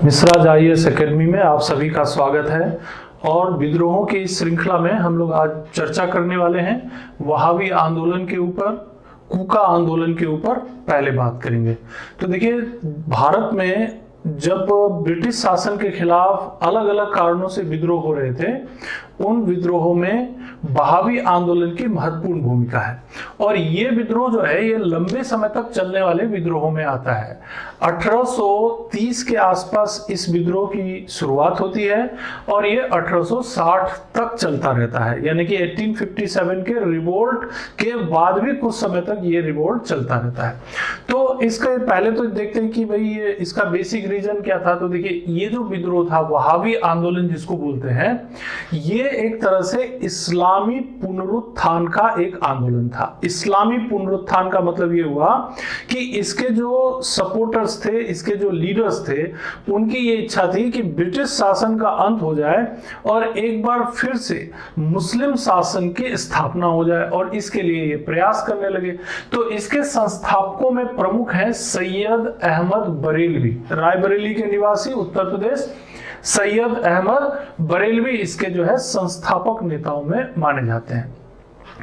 Mishra IAS academy में आप सभी का स्वागत है। और विद्रोहों की इस श्रृंखला में हम लोग आज चर्चा करने वाले हैं वहाबी आंदोलन के ऊपर, कूका आंदोलन के ऊपर पहले बात करेंगे। तो देखिए, भारत में जब ब्रिटिश शासन के खिलाफ अलग अलग कारणों से विद्रोह हो रहे थे, उन विद्रोहों में वहाबी आंदोलन की महत्वपूर्ण भूमिका है। और ये विद्रोह जो है ये लंबे समय तक चलने वाले विद्रोहों में आता है। 1830 के आसपास इस विद्रोह की शुरुआत होती है और ये 1860 तक चलता रहता है, यानी कि 1857 के रिवोल्ट के बाद भी कुछ समय तक ये रिवोल्ट चलता रहता है। तो इसके पहले तो देखते हैं कि भाई ये इसका बेसिक रीजन क्या था। तो देखिए, ये जो विद्रोह था वहाबी आंदोलन जिसको बोलते हैं, ये एक तरह से इस्लामी पुनरुत्थान का एक आंदोलन था। इस्लामी पुनरुत्थान का मतलब ये हुआ कि इसके जो सपोर्टर्स थे, इसके जो लीडर्स थे, उनकी ये इच्छा थी कि ब्रिटिश शासन का अंत हो जाए और एक बार फिर से मुस्लिम शासन की स्थापना हो जाए, और इसके लिए ये प्रयास करने लगे। तो इसके संस्थापकों में प्रमुख हैं सैयद अहमद बरेलवी, रायबरेली के निवासी, उत्तर प्रदेश। सैयद अहमद बरेलवी इसके जो है संस्थापक नेताओं में माने जाते हैं।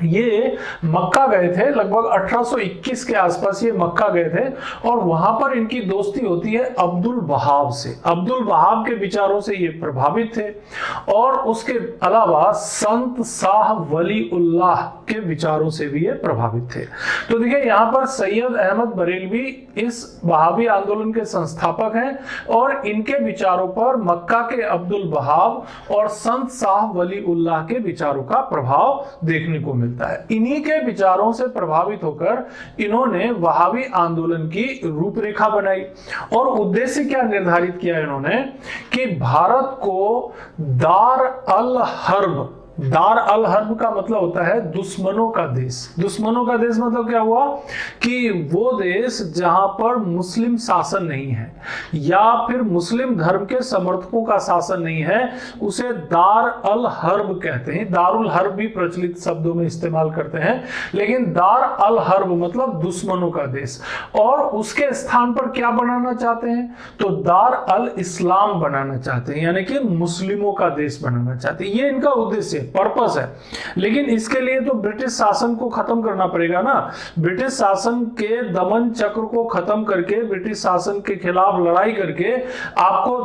ये मक्का गए थे, लगभग 1821 के आसपास ये मक्का गए थे, और वहां पर इनकी दोस्ती होती है अब्दुल वहाब से। अब्दुल वहाब के विचारों से ये प्रभावित थे, और उसके अलावा संत शाह वली उल्लाह के विचारों से भी ये प्रभावित थे। तो देखिए, यहाँ पर सैयद अहमद बरेलवी इस वहाबी आंदोलन के संस्थापक हैं, और इनके विचारों पर मक्का के अब्दुल वहाब और संत शाह वली उल्लाह के विचारों का प्रभाव देखने को मिलता है। इन्हीं के विचारों से प्रभावित होकर इन्होंने वहाबी आंदोलन की रूपरेखा बनाई, और उद्देश्य क्या निर्धारित किया इन्होंने कि भारत को दार अल हर्ब, दार अल हर्ब का मतलब होता है दुश्मनों का देश। दुश्मनों का देश मतलब क्या हुआ कि वो देश जहां पर मुस्लिम शासन नहीं है या फिर मुस्लिम धर्म के समर्थकों का शासन नहीं है, उसे दार अल हर्ब कहते हैं। दारुल हर्ब भी प्रचलित शब्दों में इस्तेमाल करते हैं, लेकिन दार अल हर्ब मतलब दुश्मनों का देश। और उसके स्थान पर क्या बनाना चाहते हैं, तो दार अल इस्लाम बनाना चाहते हैं, यानी कि मुस्लिमों का देश बनाना चाहते हैं। ये इनका उद्देश्य, पर्पस है। लेकिन इसके लिए तो ब्रिटिश शासन को खत्म करना पड़ेगा ना। ब्रिटिश शासन के दमन चक्र को खत्म करके, ब्रिटिश शासन के खिलाफ लड़ाई करके आपको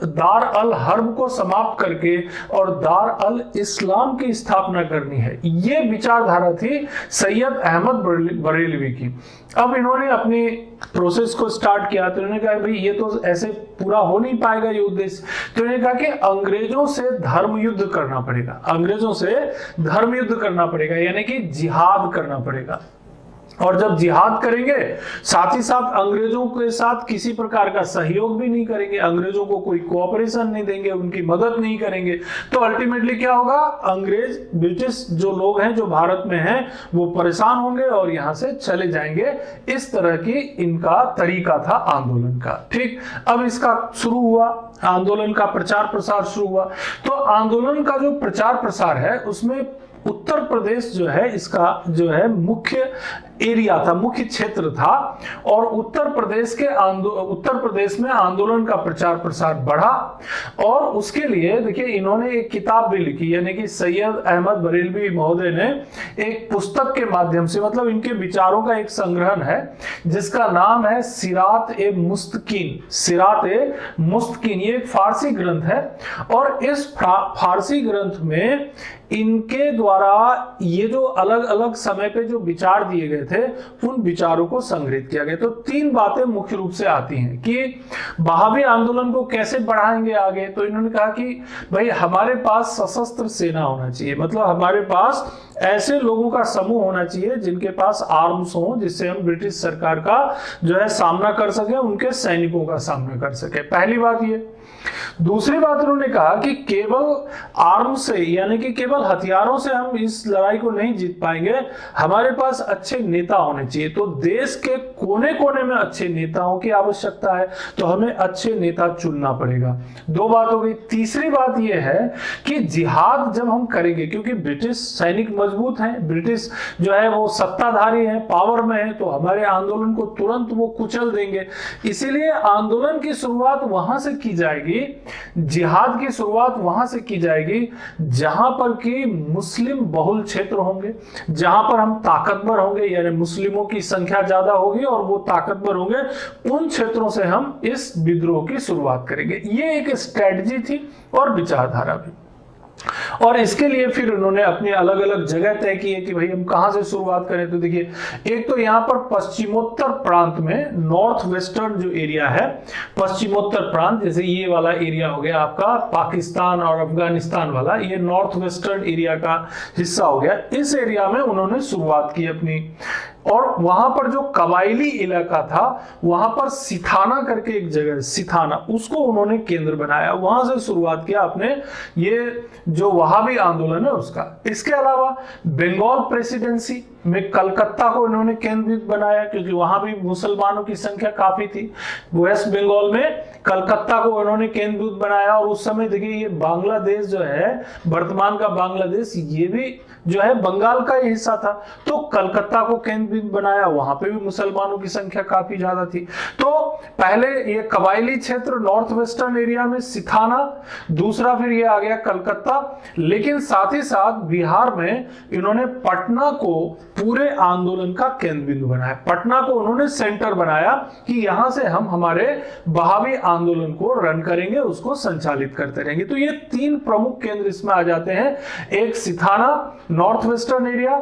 दार अल हर्ब को समाप्त करके और दार अल इस्लाम की स्थापना करनी है। ये विचारधारा थी सैयद अहमद बरेलवी की। अब इन्होंने अपनी प्रोसेस को स्टार्ट किया, तो इन्होंने कहा भाई ये तो ऐसे पूरा हो नहीं पाएगा ये उद्देश्य। तो इन्होंने कहा कि अंग्रेजों से धर्म युद्ध करना पड़ेगा, अंग्रेजों से धर्म युद्ध करना पड़ेगा, यानी कि जिहाद करना पड़ेगा। और जब जिहाद करेंगे, साथ ही साथ अंग्रेजों के साथ किसी प्रकार का सहयोग भी नहीं करेंगे, अंग्रेजों को कोई कोऑपरेशन नहीं देंगे, उनकी मदद नहीं करेंगे, तो अल्टीमेटली क्या होगा, अंग्रेज, ब्रिटिश जो लोग हैं जो भारत में हैं, वो परेशान होंगे और यहां से चले जाएंगे। इस तरह की इनका तरीका था आंदोलन का। ठीक, अब इसका शुरू हुआ, आंदोलन का प्रचार प्रसार शुरू हुआ। तो आंदोलन का जो प्रचार प्रसार है उसमें उत्तर प्रदेश जो है, इसका जो है मुख्य एरिया था, मुख्य क्षेत्र था। और उत्तर प्रदेश में आंदोलन का प्रचार प्रसार बढ़ा, और उसके लिए देखिए इन्होंने एक किताब भी लिखी, यानी कि सैयद अहमद बरेलवी महोदय ने एक पुस्तक के माध्यम से, मतलब इनके विचारों का एक संग्रहण है जिसका नाम है सिरात ए मुस्तकीन। सिरात ए मुस्तकीन ये एक फारसी ग्रंथ है, और इस फारसी ग्रंथ में इनके द्वारा ये जो अलग अलग समय पे जो विचार दिए गए थे, उन विचारों को संग्रहित किया गया। तो तीन बातें मुख्य रूप से आती हैं कि वहाबी आंदोलन को कैसे बढ़ाएंगे आगे। तो इन्होंने कहा कि भाई हमारे पास सशस्त्र सेना होना चाहिए, मतलब हमारे पास ऐसे लोगों का समूह होना चाहिए जिनके पास आर्म्स हो, जिससे हम ब्रिटिश सरकार का जो है सामना कर सके, उनके सैनिकों का सामना कर सके। पहली बात ये। दूसरी बात उन्होंने कहा कि केवल आर्म से यानी कि केवल हथियारों से हम इस लड़ाई को नहीं जीत पाएंगे, हमारे पास अच्छे नेता होने चाहिए। तो देश के कोने कोने में अच्छे नेताओं की आवश्यकता है, तो हमें अच्छे नेता चुनना पड़ेगा। दो बात हो गई। तीसरी बात यह है कि जिहाद जब हम करेंगे, क्योंकि ब्रिटिश सैनिक मजबूत हैं, ब्रिटिश जो है वो सत्ताधारी है, पावर में है, तो हमारे आंदोलन को तुरंत वो कुचल देंगे। इसीलिए आंदोलन की शुरुआत वहां से की जाएगी, जिहाद की शुरुआत वहां से की जाएगी जहां पर कि मुस्लिम बहुल क्षेत्र होंगे, जहां पर हम ताकतवर होंगे, यानी मुस्लिमों की संख्या ज्यादा होगी और वो ताकतवर होंगे, उन क्षेत्रों से हम इस विद्रोह की शुरुआत करेंगे। ये एक स्ट्रेटजी थी और विचारधारा भी। और इसके लिए फिर उन्होंने अपनी अलग अलग जगह तय की है कि भाई हम कहां से शुरुआत करें। तो देखिए, एक तो यहां पर पश्चिमोत्तर प्रांत में, नॉर्थ वेस्टर्न जो एरिया है, पश्चिमोत्तर प्रांत, जैसे ये वाला एरिया हो गया आपका पाकिस्तान और अफगानिस्तान वाला, ये नॉर्थ वेस्टर्न एरिया का हिस्सा हो गया। इस एरिया में उन्होंने शुरुआत की अपनी, और वहां पर जो कबायली इलाका था, वहां पर सिथाना करके एक जगह, सिथाना, उसको उन्होंने केंद्र बनाया, वहां से शुरुआत किया अपने ये जो वहाबी आंदोलन है उसका। इसके अलावा बंगाल प्रेसिडेंसी में कलकत्ता को इन्होंने केंद्रित बनाया, क्योंकि वहां भी मुसलमानों की संख्या काफी थी। वेस्ट बंगाल में कलकत्ता को इन्होंने केंद्रित बनाया। और उस समय देखिए, ये बांग्लादेश जो है, वर्तमान का बांग्लादेश, ये भी जो है बंगाल का ही हिस्सा था, तो कलकत्ता को केंद्रित बनाया, वहां पे भी मुसलमानों की संख्या काफी ज्यादा थी। तो पहले ये कबायली क्षेत्र नॉर्थ वेस्टर्न एरिया में सिथाना, दूसरा फिर ये आ गया कलकत्ता, लेकिन साथ ही साथ बिहार में इन्होंने पटना को पूरे आंदोलन का केंद्र बिंदु बनाया। पटना को उन्होंने सेंटर बनाया कि यहां से हम हमारे बहावी आंदोलन को रन करेंगे, उसको संचालित करते रहेंगे। तो ये तीन प्रमुख केंद्र इसमें आ जाते हैं, एक सिथाना north western area,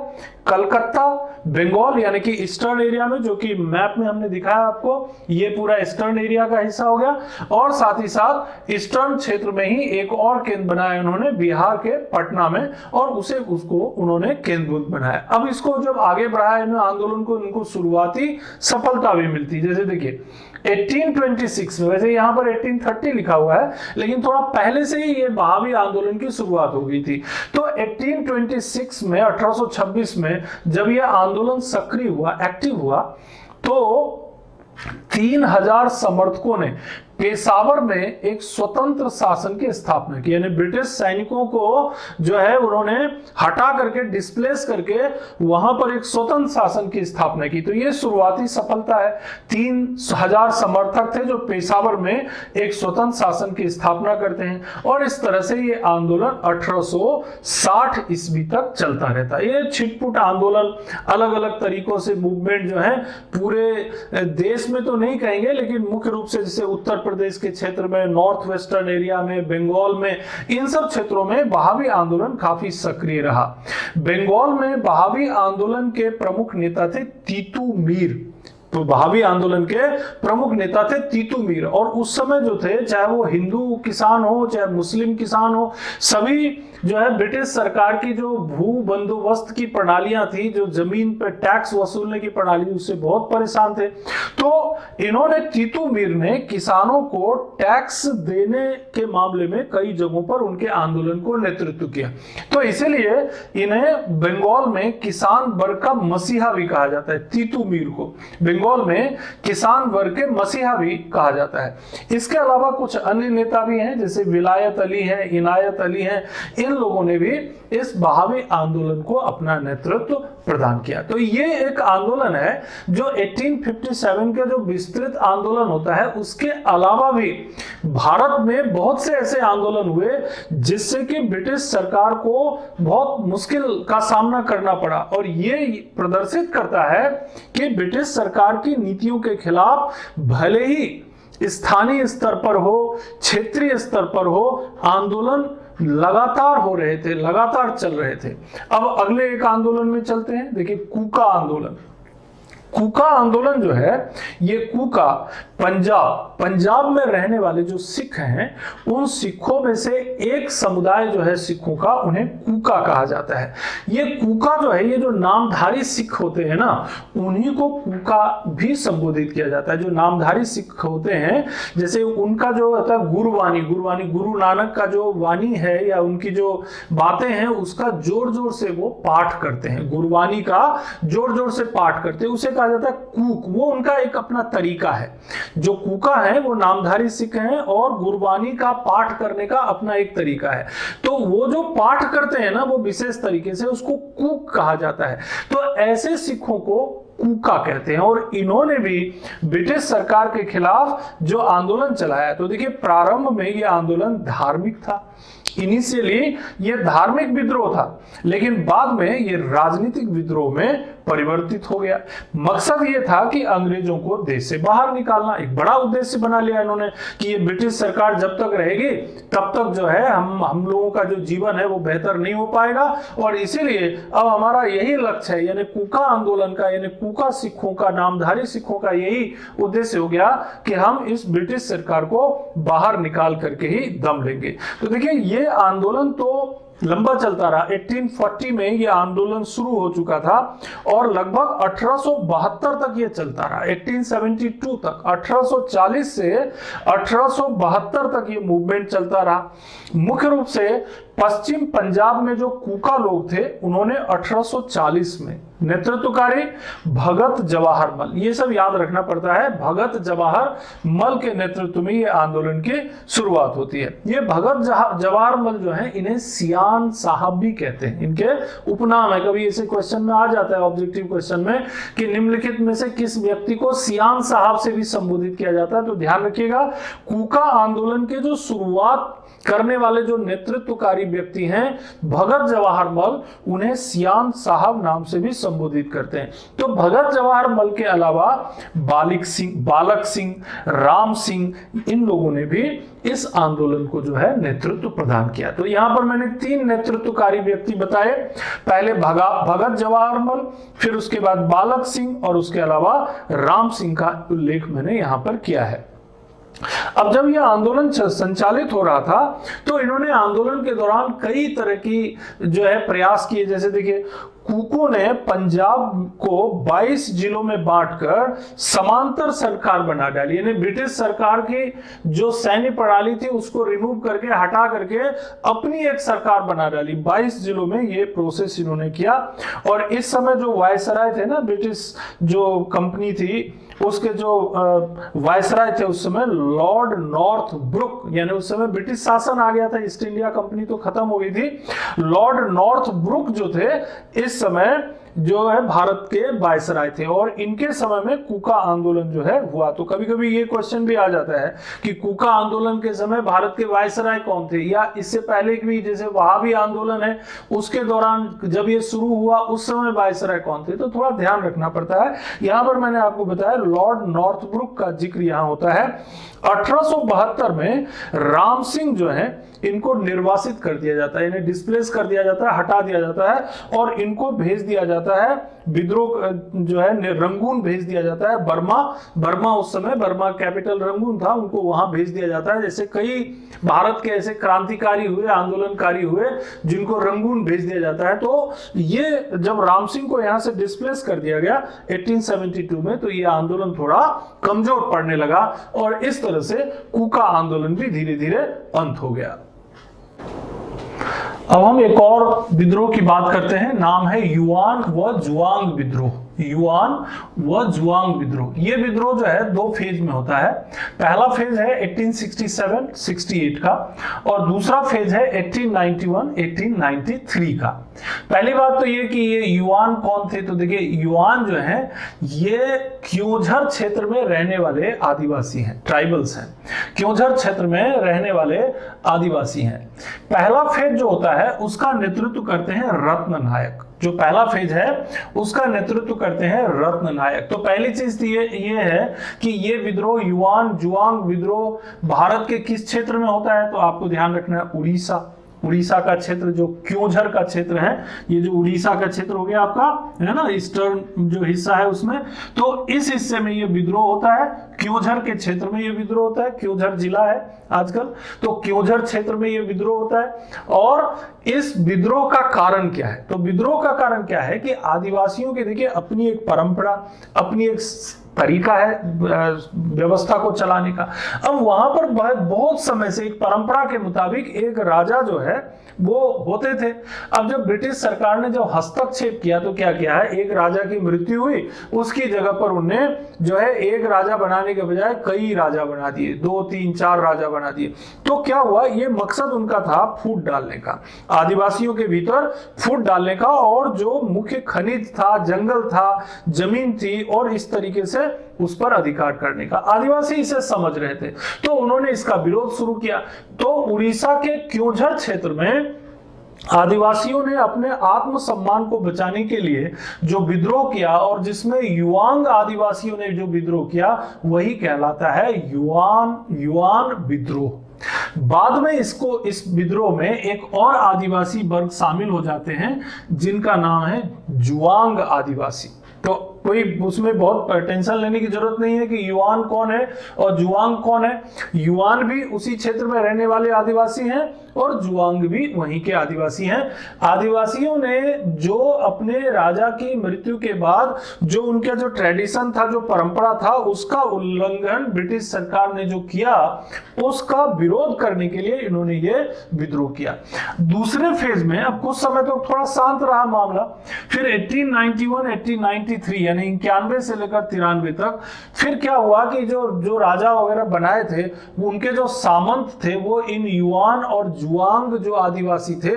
Calcutta Bengal यानी कि ईस्टर्न एरिया में, जो कि मैप में हमने दिखाया आपको, ये पूरा ईस्टर्न एरिया का हिस्सा हो गया, और साथ ही साथ ईस्टर्न क्षेत्र में ही एक और केंद्र बनाया उन्होंने बिहार के पटना में, और उसको उन्होंने केंद्र बनाया। अब इसको जब आगे बढ़ाया इन आंदोलन को, इनको शुरुआती सफलता भी मिलती। जैसे देखिए 1826 में, वैसे यहाँ पर 1830 लिखा हुआ है, लेकिन थोड़ा पहले से ही ये बहावी आंदोलन की शुरुआत हो गई थी। तो 1826 में, 1826 में जब यह आंदोलन सक्रिय हुआ, एक्टिव हुआ, तो 3000 समर्थकों ने पेशावर में एक स्वतंत्र शासन की स्थापना की, यानी ब्रिटिश सैनिकों को जो है उन्होंने हटा करके, डिस्प्लेस करके वहां पर एक स्वतंत्र शासन की स्थापना की। तो ये शुरुआती सफलता है। 3000 समर्थक थे जो पेशावर में एक स्वतंत्र शासन की स्थापना करते हैं, और इस तरह से ये आंदोलन 1860 ईस्वी तक चलता रहता है। ये छिटपुट आंदोलन, अलग अलग तरीकों से मूवमेंट जो है पूरे देश में तो नहीं कहेंगे, लेकिन मुख्य रूप से जैसे उत्तर प्रदेश के क्षेत्र में, नॉर्थ वेस्टर्न एरिया में, बंगाल में, इन सब क्षेत्रों में बहावी आंदोलन काफी सक्रिय रहा। बंगाल में बहावी आंदोलन के प्रमुख नेता थे तीतू मीर। तो बहावी आंदोलन के प्रमुख नेता थे तीतू मीर, और उस समय जो थे, चाहे वो हिंदू किसान हो चाहे मुस्लिम किसान हो, सभी जो है ब्रिटिश सरकार की जो भू बंदोबस्त की प्रणालियां थी, जो जमीन पर टैक्स वसूलने की प्रणाली, उससे बहुत परेशान थे। तो इन्होंने, तीतू मीर ने किसानों को टैक्स देने के मामले में कई जगहों पर उनके आंदोलन को नेतृत्व किया। तो इसीलिए इन्हें बंगाल में किसान वर्ग का मसीहा भी कहा जाता है। तीतू मीर को बंगाल में किसान वर्ग के मसीहा भी कहा जाता है। इसके अलावा कुछ अन्य नेता भी हैं, जैसे विलायत अली है, इनायत अली है, इन लोगों ने भी इस बहावी आंदोलन को अपना नेतृत्व प्रदान किया। तो ये एक आंदोलन है जो 1857 के जो विस्तृत आंदोलन होता है, उसके अलावा भी भारत में बहुत से ऐसे आंदोलन हुए जिससे कि ब्रिटिश सरकार को बहुत मुश्किल का सामना करना पड़ा। और ये प्रदर्शित करता है कि ब्रिटिश सरकार की नीतियों के खिलाफ भले ही स्थानीय स्तर पर हो, क्षेत्रीय स्तर पर हो, आंदोलन लगातार हो रहे थे, लगातार चल रहे थे। अब अगले एक आंदोलन में चलते हैं। देखिए, कूका आंदोलन। कूका आंदोलन जो है, ये कूका पंजाब में रहने वाले जो सिख हैं, उन सिखों में से एक समुदाय जो है सिखों का, उन्हें कूका कहा जाता है। ये कूका जो है, ये जो नामधारी सिख होते हैं ना, उन्हीं को कूका भी संबोधित किया जाता है। जो नामधारी सिख होते हैं, जैसे उनका जो होता है गुरुवाणी, गुरु नानक का जो वाणी है या उनकी जो बातें हैं, उसका जोर जोर से वो पाठ करते हैं, गुरुवाणी का जोर जोर से पाठ करते हैं, उसे कहा जाता है कूक। वो उनका एक अपना तरीका है। जो कूका है वो नामधारी सिख हैं और गुरबानी का पाठ करने का अपना एक तरीका है। तो वो जो पाठ करते हैं ना, वो विशेष तरीके से, उसको कूक कहा जाता है। तो ऐसे सिखों को कूका कहते हैं। और इन्होंने भी ब्रिटिश सरकार के खिलाफ जो आंदोलन चलाया, तो देखिए प्रारंभ में ये आंदोलन धार्मिक था। इनिशियली ये धार्मिक विद्रोह था, लेकिन बाद में ये राजनीतिक विद्रोह में परिवर्तित हो गया। मकसद ये था कि अंग्रेजों को देश से बाहर निकालना। एक बड़ा उद्देश्य बना लिया इन्होंने कि ये ब्रिटिश सरकार जब तक रहेगी तब तक जो है हम लोगों का जो जीवन है वो बेहतर नहीं हो पाएगा, और इसीलिए अब हमारा यही लक्ष्य है, यानी कूका आंदोलन का, यानी कूका सिखों का, नामधारी सिखों का यही उद्देश्य हो गया कि हम इस ब्रिटिश सरकार को बाहर निकाल करके ही दम लेंगे। तो देखिए ये आंदोलन तो लंबा चलता रहा। 1840 में ये आंदोलन शुरू हो चुका था और लगभग 1872 तक ये चलता रहा, 1872 तक। 1840 से 1872 तक ये मूवमेंट चलता रहा। मुख्य रूप से पश्चिम पंजाब में जो कूका लोग थे, उन्होंने 1840 में नेतृत्वकारी भगत जवाहर मल, ये सब याद रखना पड़ता है, भगत जवाहर मल के नेतृत्व में ये आंदोलन की शुरुआत होती है। ये भगत जवाहर मल जो है, इन्हें सियान साहब भी कहते हैं, इनके उपनाम है। कभी ऐसे क्वेश्चन में आ जाता है ऑब्जेक्टिव क्वेश्चन में कि निम्नलिखित में से किस व्यक्ति को सियान साहब से भी संबोधित किया जाता है, तो ध्यान रखिएगा कूका आंदोलन के जो शुरुआत करने वाले जो नेतृत्वकारी व्यक्ति हैं भगत जवाहर मल, उन्हें सियान साहब नाम से भी संबोधित करते हैं। तो भगत जवाहर मल के अलावा बालक सिंह, राम सिंह, इन लोगों ने भी इस आंदोलन को जो है नेतृत्व प्रदान किया। तो यहां पर मैंने 3 नेतृत्वकारी व्यक्ति बताए, पहले भगत जवाहर मल, फिर उसके बाद बालक सिंह, और उसके अलावा राम सिंह का उल्लेख मैंने यहां पर किया है। अब जब यह आंदोलन संचालित हो रहा था, तो इन्होंने आंदोलन के दौरान कई तरह की जो है प्रयास किए। जैसे देखिए, कूकों ने पंजाब को 22 जिलों में बांटकर समांतर सरकार बना डाली, यानी ब्रिटिश सरकार की जो सैन्य प्रणाली थी उसको रिमूव करके, हटा करके अपनी एक सरकार बना डाली। 22 जिलों में ये प्रोसेस इन्होंने किया। और इस समय जो वायसराय थे ना, ब्रिटिश जो कंपनी थी, उसके जो वायसराय थे उस समय लॉर्ड नॉर्थ ब्रुक, यानी उस समय ब्रिटिश शासन आ गया था, ईस्ट इंडिया कंपनी तो खत्म हो गई थी। लॉर्ड नॉर्थ ब्रुक जो थे, इस समय जो है भारत के वायसराय थे, और इनके समय में कूका आंदोलन जो है हुआ। तो कभी कभी ये क्वेश्चन भी आ जाता है कि कूका आंदोलन के समय भारत के वायसराय कौन थे, या इससे पहले भी जैसे वहाबी आंदोलन है उसके दौरान जब ये शुरू हुआ उस समय वायसराय कौन थे, तो थोड़ा ध्यान रखना पड़ता है। यहां पर मैंने आपको बताया लॉर्ड नॉर्थब्रुक का जिक्र यहां होता है। 1872 में राम सिंह जो है, इनको निर्वासित कर दिया जाता है, इन्हें डिस्प्लेस कर दिया जाता है, हटा दिया जाता है, और इनको भेज दिया जाता है विद्रोह जो है रंगून भेज दिया जाता है, बर्मा उस समय बर्मा कैपिटल रंगून था, उनको वहां भेज दिया जाता है। जैसे कई भारत के ऐसे क्रांतिकारी हुए, आंदोलनकारी हुए, जिनको रंगून भेज दिया जाता है। तो ये जब राम सिंह को यहां से डिस्प्लेस कर दिया गया 1872 में, तो ये आंदोलन थोड़ा कमजोर पड़ने लगा, और इस तरह से कूका आंदोलन भी धीरे धीरे अंत हो गया। अब हम एक और विद्रोह की बात करते हैं, नाम है युआन व जुआंग विद्रोह। युआन व जुआंग विद्रोह, ये विद्रोह जो है 2 फेज में होता है। पहला फेज है 1867-68 का, और दूसरा फेज है 1891-1893 का। पहली बात तो ये कि ये युआन कौन थे, तो देखिए युआन जो है ये क्योंझर क्षेत्र में रहने वाले आदिवासी हैं, ट्राइबल्स हैं, क्योंझर क्षेत्र में रहने वाले आदिवासी हैं। पहला फेज जो होता है उसका नेतृत्व करते हैं रत्न नायक। जो पहला फेज है उसका नेतृत्व करते हैं रत्न नायक। तो पहली चीज ये है कि ये विद्रोह युआन जुआंग विद्रोह भारत के किस क्षेत्र में होता है, तो आपको ध्यान रखना है उड़ीसा। उड़ीसा का क्षेत्र जो क्योंझर का क्षेत्र है, ये जो उड़ीसा का क्षेत्र हो गया आपका, है ना, ईस्टर्न जो हिस्सा है उसमें, तो इस हिस्से में ये विद्रोह होता है। क्योंझर के क्षेत्र में ये विद्रोह होता है, क्योंझर जिला है आजकल, तो क्योंझर क्षेत्र में ये विद्रोह होता है। और इस विद्रोह का कारण क्या है? तो विद्रोह का कारण क्या है कि आदिवासियों की देखिए अपनी एक परंपरा, अपनी एक तरीका है व्यवस्था को चलाने का। अब वहां पर बहुत समय से एक परंपरा के मुताबिक एक राजा जो है वो होते थे। अब जब ब्रिटिश सरकार ने जब हस्तक्षेप किया तो क्या किया है, एक राजा की मृत्यु हुई, उसकी जगह पर उन्हें जो है एक राजा बनाने के बजाय कई राजा बना दिए, 2 3 4 राजा बना दिए। तो क्या हुआ, ये मकसद उनका था फूट डालने का, आदिवासियों के भीतर फूट डालने का, और जो मुख्य खनिज था, जंगल था, जमीन थी, और इस तरीके से उस पर अधिकार करने का। आदिवासी इसे समझ रहे थे तो उन्होंने इसका विरोध शुरू किया। तो उड़ीसा के क्योंझर क्षेत्र में आदिवासियों ने अपने आत्मसम्मान को बचाने के लिए जो विद्रोह किया, और जिसमें युआंग आदिवासियों ने जो विद्रोह किया वही कहलाता है युआन विद्रोह। बाद में इस विद्रोह में एक और आदिवासी वर्ग शामिल हो जाते हैं जिनका नाम है जुआंग आदिवासी। तो कोई उसमें बहुत टेंशन लेने की जरूरत नहीं है कि युआन कौन है और जुआंग कौन है। युआन भी उसी क्षेत्र में रहने वाले आदिवासी हैं और जुआंग भी वहीं के आदिवासी हैं। आदिवासियों ने जो अपने राजा की मृत्यु के बाद जो उनका जो ट्रेडिशन था, जो परंपरा था, उसका उल्लंघन ब्रिटिश सरकार ने जो किया, उसका विरोध करने के लिए इन्होंने ये विद्रोह किया। दूसरे फेज में अब कुछ समय तो थोड़ा शांत रहा मामला, फिर 1891 1893 यानी 91 से लेकर 93 तक फिर क्या हुआ कि जो राजा वगैरह बनाए थे उनके जो सामंत थे वो इन युआन और जुआंग जो आदिवासी थे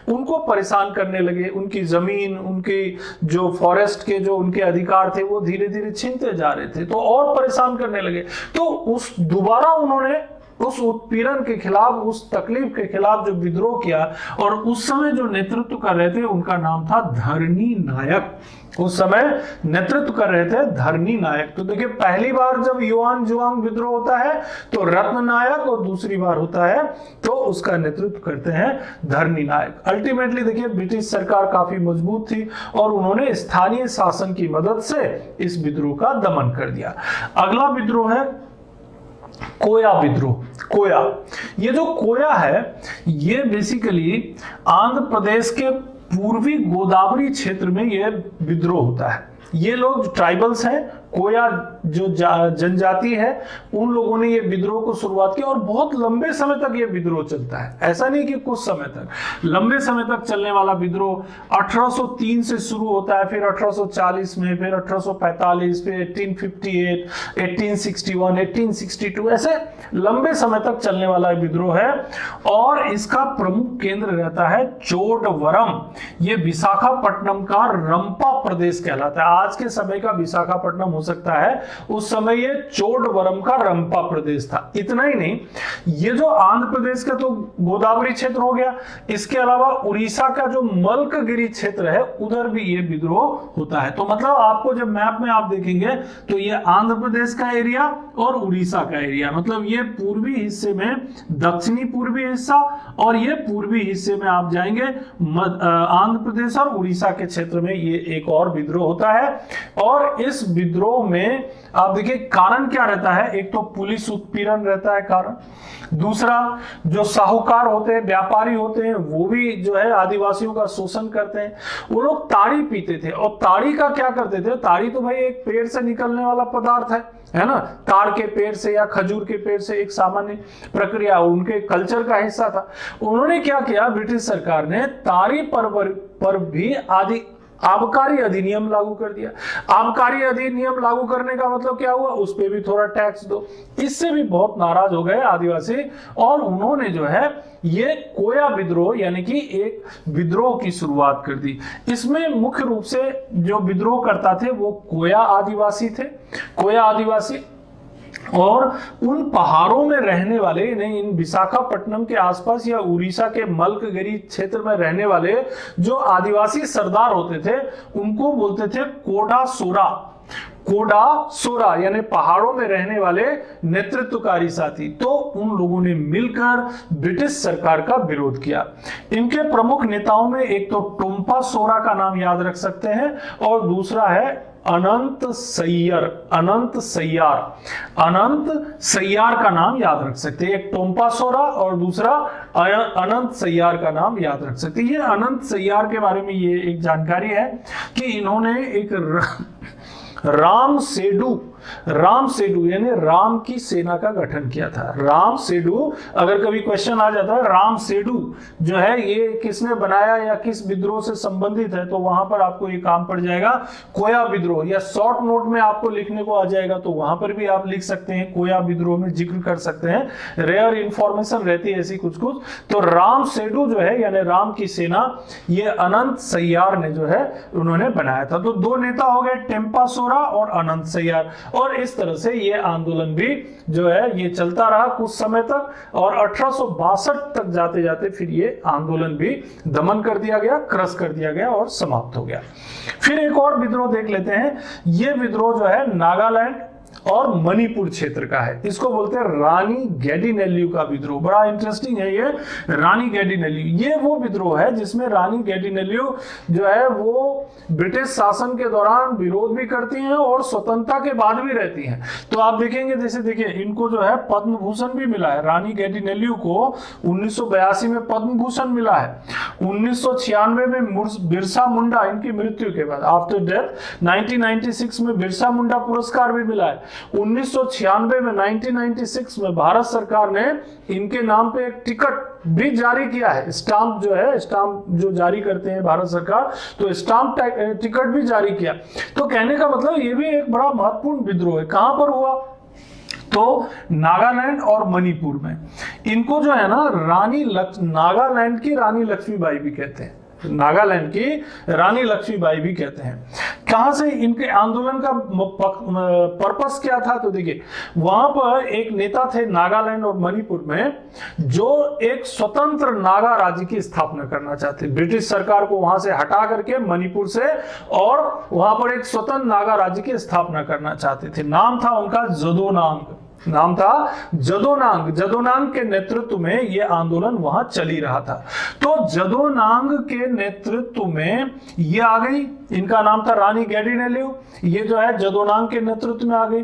उनको परेशान करने लगे। उनकी जमीन, उनकी जो फॉरेस्ट के जो उनके अधिकार थे वो धीरे धीरे छीनते जा रहे थे, तो और परेशान करने लगे। तो उस दोबारा उन्होंने उस उत्पीड़न के खिलाफ, उस तकलीफ के खिलाफ जो विद्रोह किया, और उस समय जो नेतृत्व कर रहे थे उनका नाम था धरनी नायक। उस समय नेतृत्व कर रहे थे धरनी नायक। तो देखिए पहली बार जब युआन जुआंग विद्रोह होता है तो रत्न नायक, और दूसरी बार होता है तो उसका नेतृत्व करते हैं धरनी नायक। अल्टीमेटली देखिए ब्रिटिश सरकार काफी मजबूत थी और उन्होंने स्थानीय शासन की मदद से इस विद्रोह का दमन कर दिया। अगला विद्रोह है कोया विद्रोह। कोया, ये जो कोया है ये बेसिकली आंध्र प्रदेश के पूर्वी गोदावरी क्षेत्र में ये विद्रोह होता है। ये लोग ट्राइबल्स हैं, कोया जो जनजाति है, उन लोगों ने ये विद्रोह को शुरुआत की और बहुत लंबे समय तक ये विद्रोह चलता है। ऐसा नहीं कि कुछ समय तक, लंबे समय तक चलने वाला विद्रोह 1803 से शुरू होता है, फिर 1840 में, फिर 1845, फिर 1858, 1861, 1862, ऐसे लंबे समय तक चलने वाला विद्रोह है। और इसका प्रमुख केंद्र रहता है चोडवरम। ये विशाखापट्टनम का रंपा प्रदेश कहलाता है। आज के समय का विशाखापट्टनम हो सकता है, उस समय ये चोडवरम का रंपा प्रदेश था। इतना ही नहीं, ये जो आंध्र प्रदेश का तो गोदावरी क्षेत्र हो गया, इसके अलावा उड़ीसा का जो मलकगिरी क्षेत्र है उधर भी ये विद्रोह होता है। तो मतलब आपको जब मैप में आप देखेंगे तो ये आंध्र प्रदेश का एरिया और उड़ीसा का एरिया, मतलब ये पूर्वी हिस्से में दक्षिणी पूर्वी हिस्सा, और ये पूर्वी हिस्से में आप जाएंगे आंध्र प्रदेश और उड़ीसा के क्षेत्र में ये एक और विद्रोह होता है। और इस विद्रोह में आप देखिए कारण क्या रहता है, एक तो पुलिस उत्पीड़न रहता है कारण, दूसरा जो साहूकार होते हैं, व्यापारी होते हैं, वो भी जो है आदिवासियों का शोषण करते हैं। वो लोग ताड़ी पीते थे, और ताड़ी का क्या करते थे, ताड़ी तो भाई एक पेड़ से निकलने वाला पदार्थ है ना, ताड़ के पेड़ से या खजूर के पेड़ से, एक सामान्य प्रक्रिया, उनके कल्चर का हिस्सा था। उन्होंने क्या किया, ब्रिटिश सरकार ने ताड़ी पर भी आबकारी अधिनियम लागू कर दिया। आबकारी अधिनियम लागू करने का मतलब क्या हुआ, उस पे भी थोड़ा टैक्स दो। इससे भी बहुत नाराज हो गए आदिवासी, और उन्होंने जो है ये कोया विद्रोह यानी कि एक विद्रोह की शुरुआत कर दी। इसमें मुख्य रूप से जो विद्रोह करता थे वो कोया आदिवासी थे, कोया आदिवासी, और उन पहाड़ों में रहने वाले, नहीं इन विशाखापट्टनम के आसपास या उड़ीसा के मलकगिरी क्षेत्र में रहने वाले जो आदिवासी सरदार होते थे उनको बोलते थे कोडा सोरा। कोडा सोरा यानी पहाड़ों में रहने वाले नेतृत्वकारी साथी, तो उन लोगों ने मिलकर ब्रिटिश सरकार का विरोध किया। इनके प्रमुख नेताओं में एक तो टोम्पा सोरा का नाम याद रख सकते हैं और दूसरा है अनंत सैयार का नाम याद रख सकते हैं। एक टोम्पा सोरा और दूसरा अनंत सैयार का नाम याद रख सकते हैं। ये अनंत सैयार के बारे में ये एक जानकारी है कि इन्होंने एक राम सेडू यानी राम की सेना का गठन किया था। राम सेडू, अगर कभी क्वेश्चन आ जाता है राम सेडू जो है ये किसने बनाया या किस विद्रोह से संबंधित है, तो वहां पर आपको ये काम पड़ जाएगा कोया विद्रोह, या शॉर्ट नोट में आपको लिखने को आ जाएगा तो वहां पर भी आप लिख सकते हैं, कोया विद्रोह में जिक्र कर सकते हैं। रेयर इंफॉर्मेशन रहती है ऐसी कुछ कुछ। तो राम सेडू जो है यानी राम की सेना, ये अनंत सैयार ने जो है उन्होंने बनाया था। तो दो नेता हो गए, टेम्पा सोरा और अनंत सैयार, और इस तरह से ये आंदोलन भी जो है ये चलता रहा कुछ समय तक, और 1862 तक जाते जाते फिर ये आंदोलन भी दमन कर दिया गया, क्रश कर दिया गया और समाप्त हो गया। फिर एक और विद्रोह देख लेते हैं। ये विद्रोह जो है नागालैंड और मणिपुर क्षेत्र का है। इसको बोलते हैं रानी गैडिनेल्यू का विद्रोह। बड़ा इंटरेस्टिंग है ये रानी गैडिनेल्यू। ये वो विद्रोह है जिसमें रानी गैडिनेल्यू जो है वो ब्रिटिश शासन के दौरान विरोध भी करती हैं और स्वतंत्रता के बाद भी रहती हैं। तो आप देखेंगे, जैसे देखिए इनको जो है पद्म भूषण भी मिला है। रानी गैडिनेल्यू को 1982 में पद्म भूषण मिला है। 1996 में बिरसा मुंडा, इनकी मृत्यु के बाद आफ्टर डेथ 1996 में बिरसा मुंडा पुरस्कार भी मिला है। 1996 में 1996 में भारत सरकार ने इनके नाम पे एक टिकट भी जारी किया है। स्टाम्प जो है, स्टाम्प जो जारी करते हैं भारत सरकार, तो स्टाम्प टिकट भी जारी किया। तो कहने का मतलब ये भी एक बड़ा महत्वपूर्ण विद्रोह है। कहां पर हुआ? तो नागालैंड और मणिपुर में। इनको जो है ना नागालैंड की रानी लक्ष्मीबाई भी कहते हैं, नागालैंड की रानी लक्ष्मीबाई भी कहते हैं। कहां से इनके आंदोलन का पर्पस क्या था? तो देखिए वहां पर एक नेता थे नागालैंड और मणिपुर में जो एक स्वतंत्र नागा राज्य की स्थापना करना चाहते। ब्रिटिश सरकार को वहां से हटा करके मणिपुर से, और वहां पर एक स्वतंत्र नागा राज्य की स्थापना करना चाहते थे। नाम था उनका जदोनांग, नाम था जदोनांग। जदोनांग के नेतृत्व में यह आंदोलन वहां चली रहा था। तो जदोनांग के नेतृत्व में ये आ गई, इनका नाम था रानी गैडिनेल्यू, ये जो है जदोनांग के नेतृत्व में आ गई।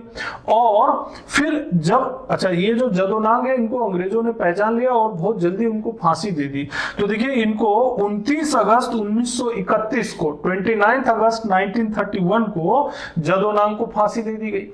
और फिर जब ये जो जदोनांग है इनको अंग्रेजों ने पहचान लिया और बहुत जल्दी उनको फांसी दे दी। तो देखिए इनको 29 अगस्त 1931 को 29 अगस्त 1931 को जदोनांग को फांसी दे दी गई।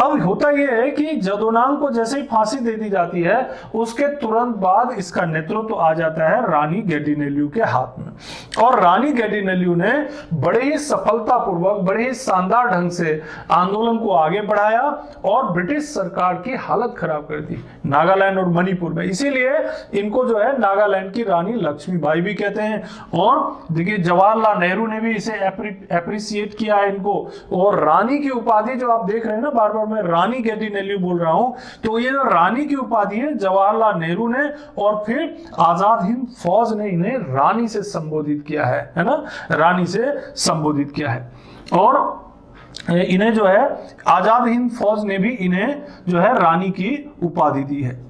अब होता यह है कि जदोनांग को जैसे ही फांसी दे दी जाती है उसके तुरंत बाद इसका नेतृत्व आ जाता है रानी गैडिनेल्यू के हाथ में। और रानी गैडिनेल्यू ने बड़े ही सफलतापूर्वक, बड़े ही शानदार ढंग से आंदोलन को आगे बढ़ाया और ब्रिटिश सरकार की हालत खराब कर दी नागालैंड और मणिपुर में। इसीलिए इनको जो है नागालैंड की रानी लक्ष्मीबाई भी कहते हैं। और देखिए जवाहरलाल नेहरू ने भी इसे एप्रिसिएट किया है इनको। और रानी की उपाधि जो आप देख रहे हैं ना, बार बार मैं रानी गैडिनेल्यू बोल रहा हूं, तो ये रानी की उपाधि है जवाहरलाल नेहरू ने, और फिर आजाद हिंद फौज ने इन्हें रानी से संबोधित किया है ना, रानी से संबोधित किया है। और इन्हें जो है आजाद हिंद फौज ने भी इन्हें जो है रानी की उपाधि दी है।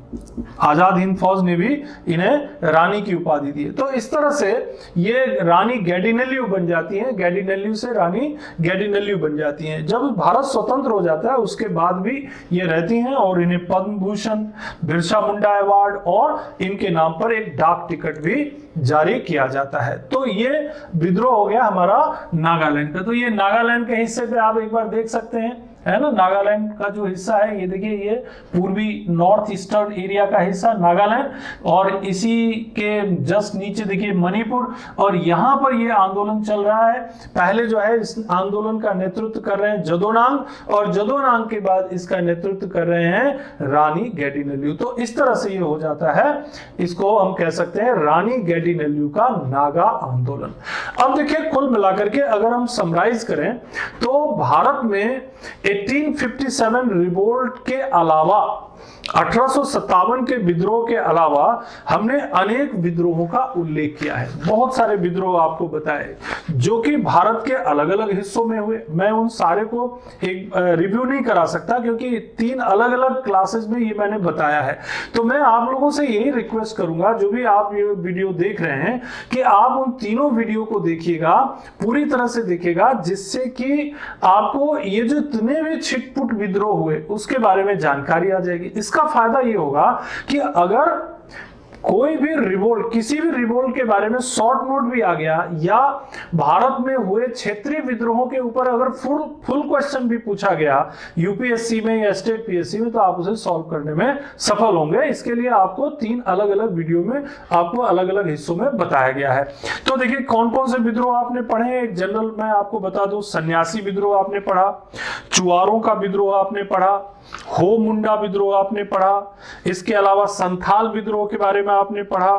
आजाद हिंद फौज ने भी इन्हें रानी की उपाधि दी है। तो इस तरह से ये रानी गैडिनेल्यू बन जाती हैं, गैडिनेल्यू से रानी गैडिनेल्यू बन जाती हैं। जब भारत स्वतंत्र हो जाता है उसके बाद भी ये रहती हैं और इन्हें पद्म भूषण, बिरसा मुंडा अवार्ड और इनके नाम पर एक डाक टिकट भी जारी किया जाता है। तो ये विद्रोह हो गया हमारा नागालैंड का। तो ये नागालैंड के हिस्से पे आप एक बार देख सकते हैं, है ना, नागालैंड का जो हिस्सा है ये देखिए, ये पूर्वी नॉर्थ ईस्टर्न एरिया का हिस्सा नागालैंड, और इसी के जस्ट नीचे देखिए मणिपुर। और यहाँ पर ये आंदोलन चल रहा है। पहले जो है इस आंदोलन का नेतृत्व कर रहे हैं जदोनांग, और जदोनांग के बाद इसका नेतृत्व कर रहे हैं रानी गैडिनेल्यू। तो इस तरह से ये हो जाता है, इसको हम कह सकते हैं रानी गैडिनेल्यू का नागा आंदोलन। अब देखिए कुल मिलाकर के अगर हम समराइज करें तो भारत में 1857 रिवोल्ट के अलावा 1857 के विद्रोह के अलावा हमने अनेक विद्रोहों का उल्लेख किया है। बहुत सारे विद्रोह आपको बताए जो कि भारत के अलग अलग हिस्सों में हुए। मैं उन सारे को एक रिव्यू नहीं करा सकता क्योंकि 3 अलग अलग क्लासेस में ये मैंने बताया है। तो मैं आप लोगों से यही रिक्वेस्ट करूंगा, जो भी आप ये वीडियो देख रहे हैं, कि आप उन तीनों वीडियो को देखिएगा, पूरी तरह से देखिएगा, जिससे कि आपको ये जो इतने भी छिटपुट विद्रोह हुए उसके बारे में जानकारी आ जाएगी। इसका फायदा ये होगा कि अगर कोई भी रिवोल्ट, किसी भी रिवोल्ट के बारे में शॉर्ट नोट भी आ गया या भारत में हुए क्षेत्रीय विद्रोहों के ऊपर अगर फुल क्वेश्चन भी पूछा गया यूपीएससी में या स्टेट पीएससी में, तो आप उसे सॉल्व करने में सफल होंगे। इसके लिए आपको 3 अलग अलग वीडियो में आपको अलग अलग हिस्सों में बताया गया है। तो देखिए कौन कौन से विद्रोह आपने पढ़े। एक जनरल मैं आपको बता दूं, सन्यासी विद्रोह आपने पढ़ा, चुआरों का विद्रोह आपने पढ़ा, हो मुंडा विद्रोह आपने पढ़ा, इसके अलावा संथाल विद्रोह के बारे में आपने पढ़ा,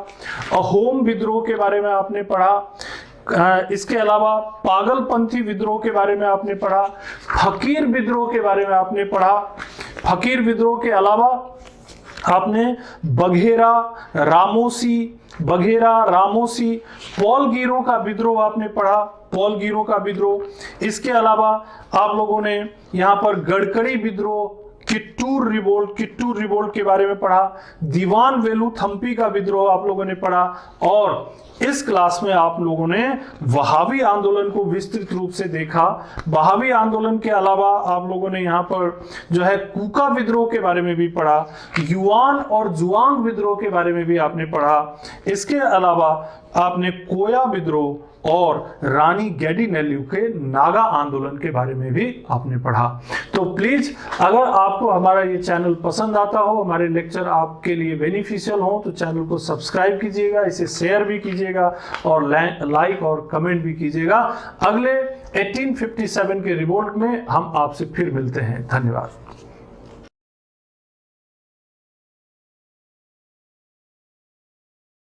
अहोम विद्रोह के बारे में आपने पढ़ा, इसके अलावा पागलपंथी विद्रोह के बारे में आपने पढ़ा, फकीर विद्रोह के बारे में आपने पढ़ा। फकीर विद्रोह के अलावा आपने बघेरा, रामोसी, पॉलगीरों का विद्रोह आपने पढ़ा, पॉलगीरों का विद्रोह। इसके अलावा आप लोगों ने यहाँ पर गड़कड़ी विद्रोह, किट्टूर रिवोल्ट के बारे में पढ़ा, दीवान वेलू थम्पी का विद्रोह आप लोगों ने पढ़ा, और इस क्लास में आप लोगों ने वहाबी आंदोलन को विस्तृत रूप से देखा। वहाबी आंदोलन के अलावा आप लोगों ने यहाँ पर जो है कूका विद्रोह के बारे में भी पढ़ा, युआन और जुआंग विद्रोह के बारे में भी आपने पढ़ा। इसके अलावा आपने कोया विद्रोह और रानी गैडिनेल्यू के नागा आंदोलन के बारे में भी आपने पढ़ा। तो प्लीज अगर आपको हमारा ये चैनल पसंद आता हो, हमारे लेक्चर आपके लिए बेनिफिशियल हो, तो चैनल को सब्सक्राइब कीजिएगा, इसे शेयर भी कीजिएगा और लाइक और कमेंट भी कीजिएगा। अगले 1857 के रिवोल्ट में हम आपसे फिर मिलते हैं। धन्यवाद।